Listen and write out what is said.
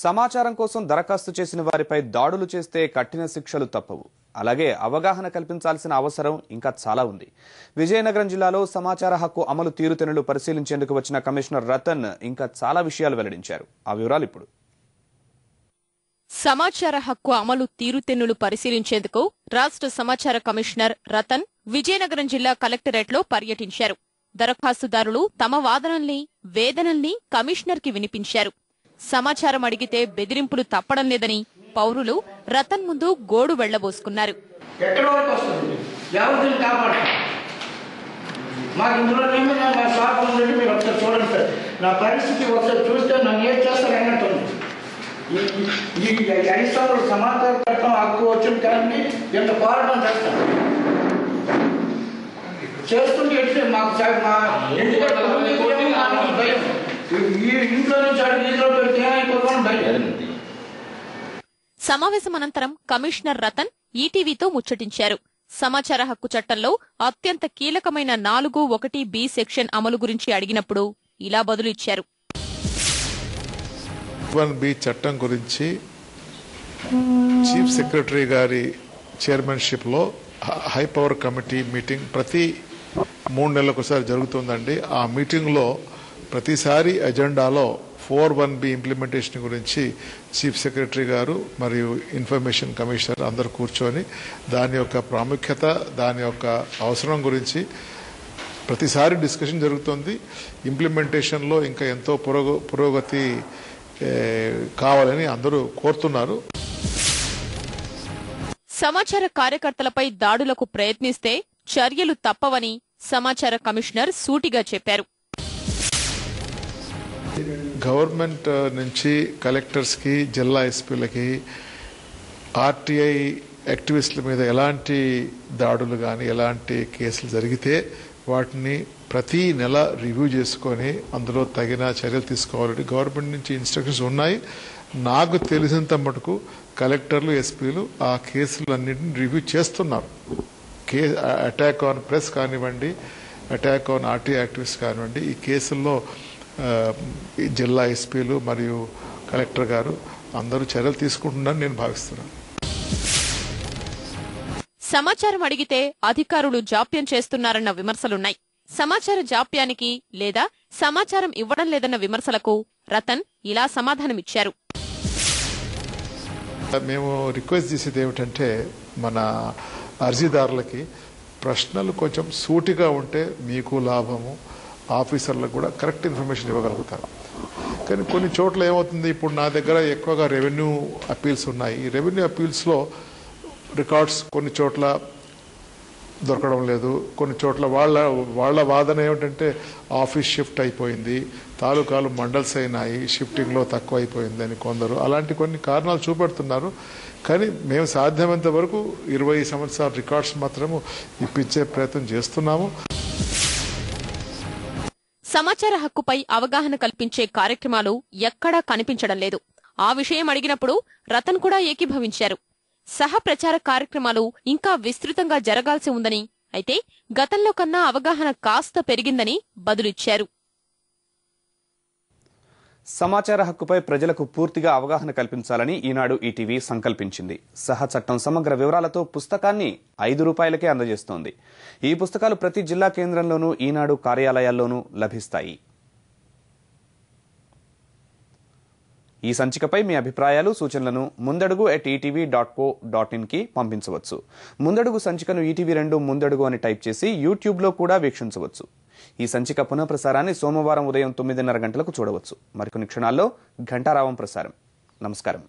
సమాచారం కోసం దరఖాస్తు చేసిన వారిపై దాడులు చేస్తే కఠిన శిక్షలు తప్పవు. అలాగే అవగాహన కల్పించాల్సిన అవసరం ఇంకా చాలా ఉంది. విజయనగరం జిల్లాలో సమాచార హక్కు అమలు తీరుతెన్నులు పరిశీలించేందుకు వచ్చిన కమిషనర్ రతన్ ఇంకా చాలా విషయాలు వెల్లడించారు. ఆ వివరాలు ఇప్పుడు. సమాచార హక్కు అమలు తీరుతెన్నులు పరిశీలించేందుకు రాష్ట్ర సమాచార కమిషనర్ రతన్ విజయనగరం జిల్లా కలెక్టరేట్లో పర్యటించారు. దరఖాస్తుదారులు తమ వాదనల్ని, వేదనల్ని కమిషనర్కి వినిపించారు. సమాచారం అడిగితే బెదిరింపులు తప్పడం లేదని పౌరులు రతన్ ముందు గోడు వెళ్లబోసుకున్నారు. సమాచార చట్టం హక్కు వచ్చింది కానీ ఎంత పోరాటం చేస్తాను చేస్తుంటే మాకు ఇంట్లో నుంచి అడిగిలో పెడితే భయం. సమావేశం అనంతరం కమిషనర్ రతన్ ఈటీవీతో ముచ్చటించారు. సమాచార హక్కు చట్టంలో అత్యంత కీలకమైన 4(1)(b) సెక్షన్ అమలు గురించి అడిగినప్పుడు ఇలా బదులు ఇచ్చారు. 1(b) చట్టం గురించి చీఫ్ సెక్రటరీ గారి చైర్మన్షిప్ లో హై పవర్ కమిటీ మీటింగ్ ప్రతి 3 నెలలకు ఒకసారి జరుగుతుందండి. ఆ మీటింగ్ లో ప్రతిసారి ఎజెండాలో 4(1)(b) ఇంప్లిమెంటేషన్ గురించి చీఫ్ సెక్రటరీ గారు మరియు ఇన్ఫర్మేషన్ కమిషనర్ అందరూ కూర్చొని దాని యొక్క ప్రాముఖ్యత, దాని యొక్క అవసరం గురించి ప్రతిసారి డిస్కషన్ జరుగుతుంది. ఇంప్లిమెంటేషన్లో ఇంకా ఎంతో పురోగతి కావాలని అందరూ కోరుతున్నారు. సమాచార కార్యకర్తలపై దాడులకు ప్రయత్నిస్తే చర్యలు తప్పవని సమాచార కమిషనర్ సూటిగా చెప్పారు. గవర్నమెంట్ నుంచి కలెక్టర్స్ కి, జిల్లా ఎస్పీలకి ఆర్టీఐ యాక్టివిస్టుల మీద ఎలాంటి దాడులు కానీ ఎలాంటి కేసులు జరిగితే వాటిని ప్రతి నెల రివ్యూ చేసుకొని అందులో తగిన చర్యలు తీసుకోవాలని గవర్నమెంట్ నుంచి ఇన్స్ట్రక్షన్స్ ఉన్నాయి. నాకు తెలిసినంత మటుకు కలెక్టర్లు, ఎస్పీలు ఆ కేసులన్నింటినీ రివ్యూ చేస్తున్నారు. అటాక్ ఆన్ ప్రెస్ కానివ్వండి, అటాక్ ఆన్ ఆర్టీఐ యాక్టివిస్ట్ కానివ్వండి, ఈ కేసుల్లో జిల్లా ఎస్పీలు మరియు కలెక్టర్ గారు అందరూ చర్యలు తీసుకుంటున్నారని నేను భావిస్తున్నాను. సమాచారం అడిగితే అధికారులు జాప్యం చేస్తున్నారన్న విమర్శలున్నాయి. సమాచార జాప్యానికి లేదా సమాచారం ఇవ్వడం లేదన్న విమర్శలకు రతన్ ఇలా సమాధానమిచ్చారు. మేము రిక్వెస్ట్ చేసేది ఏమిటంటే మన అర్జీదారులకి ప్రశ్నలు కొంచెం సూటిగా ఉంటే మీకు లాభము, ఆఫీసర్లకు కూడా కరెక్ట్ ఇన్ఫర్మేషన్ ఇవ్వగలుగుతారు. కానీ కొన్ని చోట్ల ఏమవుతుంది, ఇప్పుడు నా దగ్గర ఎక్కువగా రెవెన్యూ అపీల్స్ ఉన్నాయి. ఈ రెవెన్యూ అపీల్స్లో రికార్డ్స్ కొన్ని చోట్ల దొరకడం లేదు. కొన్ని చోట్ల వాళ్ళ వాదన ఏమిటంటే ఆఫీస్ షిఫ్ట్ అయిపోయింది, తాలూకాలు మండల్స్ అయినాయి, షిఫ్టింగ్లో తక్కువ అయిపోయింది అని కొందరు అలాంటి కొన్ని కారణాలు చూపెడుతున్నారు. కానీ మేము సాధ్యమైనంత వరకు 20 సంవత్సరాల రికార్డ్స్ మాత్రము ఇప్పించే ప్రయత్నం చేస్తున్నాము. సమాచార హక్కుపై అవగాహన కల్పించే కార్యక్రమాలు ఎక్కడా కనిపించడం లేదు. ఆ విషయం అడిగినప్పుడు రతన్ కూడా ఏకీభవించారు. సహ ప్రచార కార్యక్రమాలు ఇంకా విస్తృతంగా జరగాల్సి ఉందని, అయితే గతంలో కన్నా అవగాహన కాస్త పెరిగిందని బదులిచ్చారు. సమాచార హక్కుపై ప్రజలకు పూర్తిగా అవగాహన కల్పించాలని ఈనాడు ఈటీవీ సంకల్పించింది. సహా చట్టం సమగ్ర వివరాలతో పుస్తకాన్ని ₹5కే అందజేస్తోంది. ఈ పుస్తకాలు ప్రతి జిల్లా కేంద్రంలోనూ, ఈనాడు కార్యాలయాల్లోనూ లభిస్తాయి. ఈ సంచికపై మీ అభిప్రాయాలు, సూచనలను mundadugu@etv.co.in కి పంపించవచ్చు. ముందడుగు సంచికను ETV2 ముందడుగు అని టైప్ చేసి యూట్యూబ్లో కూడా వీక్షించవచ్చు. ఈ సంచిక పునఃప్రసారాన్ని సోమవారం ఉదయం 9:30 గంటలకు చూడవచ్చు. మరికొన్ని క్షణాల్లో ఘంటారావం ప్రసారం. నమస్కారం.